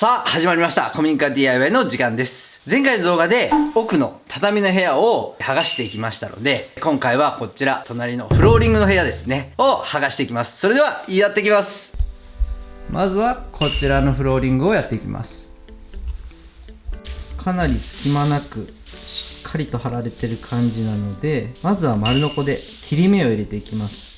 さあ始まりました古民家 DIY の時間です。前回の動画で奥の畳の部屋を剥がしていきましたので、今回はこちら隣のフローリングの部屋ですねを剥がしていきます。それではやっていきます。まずはこちらのフローリングをやっていきます。かなり隙間なくしっかりと貼られてる感じなので、まずは丸ノコで切り目を入れていきます。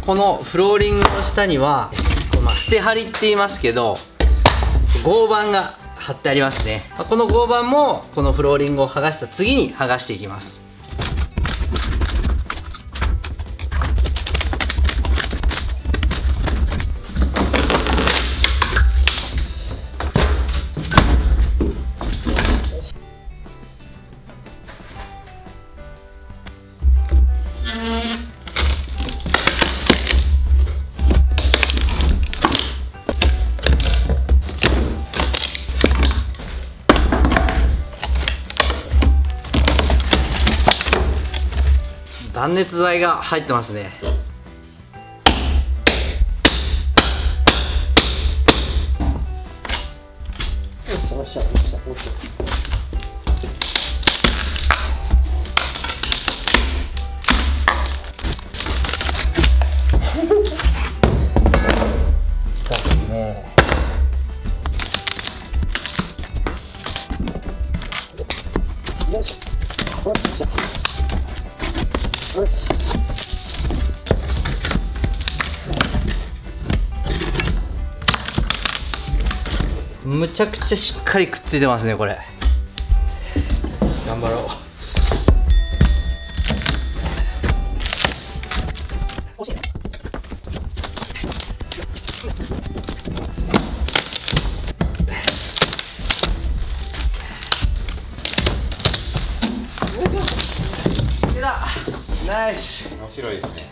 このフローリングの下には、捨て張りって言いますけど、合板が貼ってありますね。この合板もこのフローリングを剥がした次に剥がしていきます。断熱材が入ってますね。よいしょ。むちゃくちゃしっかりくっついてますねこれ。頑張ろう。惜しいね。出た。ナイス。面白いですね。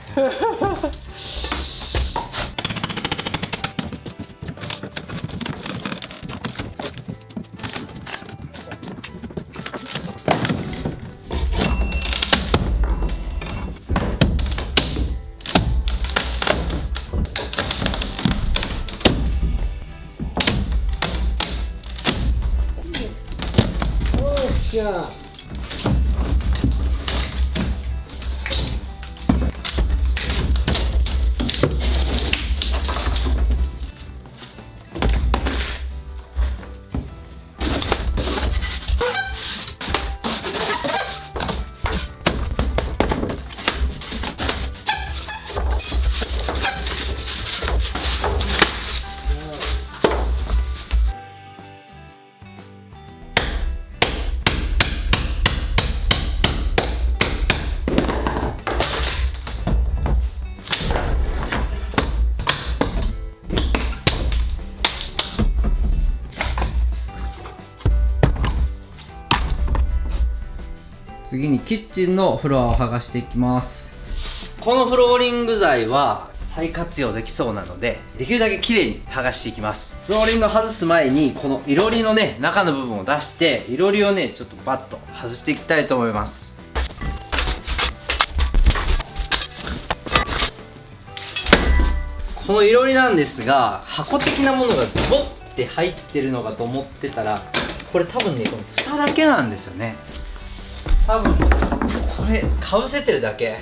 じゃあ次にキッチンのフロアを剥がしていきます。このフローリング材は再活用できそうなので、できるだけ綺麗に剥がしていきます。フローリングを外す前にこのいろりのね中の部分を出して、いろりをねちょっとバッと外していきたいと思います。このいろりなんですが、箱的なものがズボって入ってるのかと思ってたら、これ多分ねこの蓋だけなんですよね。多分これかぶせてるだけ。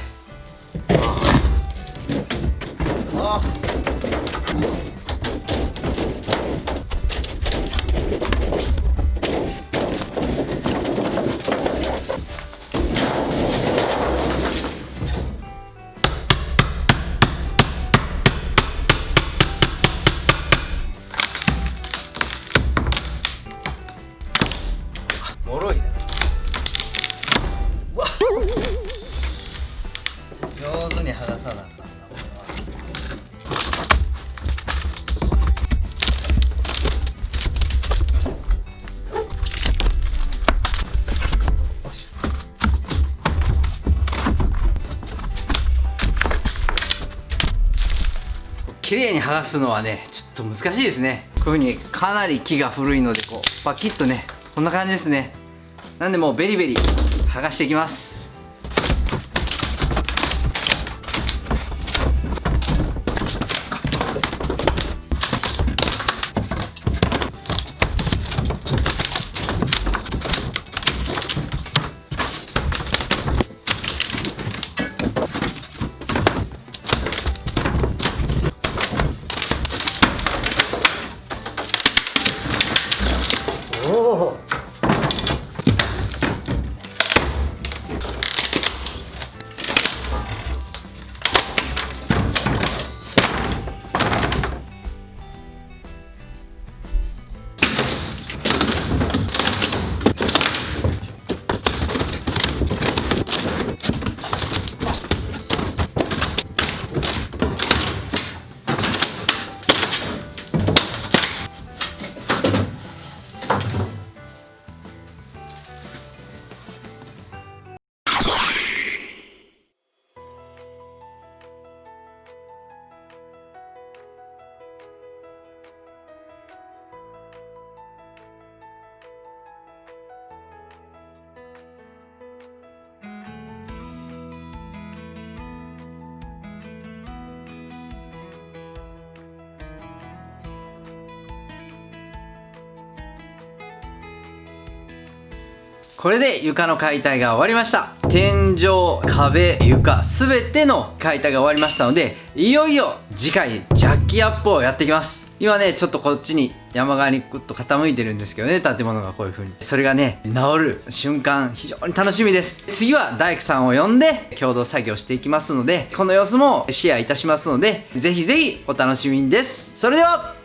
あもろいな。うわ上手に剥がさなかったなこれは。綺麗に剥がすのはねちょっと難しいですね。こういう風にかなり木が古いので、こうパキッとねこんな感じですね。なんでもうベリベリ剥がしていきます。おお。これで床の解体が終わりました。天井、壁、床全ての解体が終わりましたので、いよいよ次回ジャッキアップをやっていきます。今ねちょっとこっちに山側にぐっと傾いてるんですけどね、建物がこういう風に、それがね治る瞬間非常に楽しみです。次は大工さんを呼んで共同作業していきますので、この様子もシェアいたしますので、ぜひぜひお楽しみにです。それでは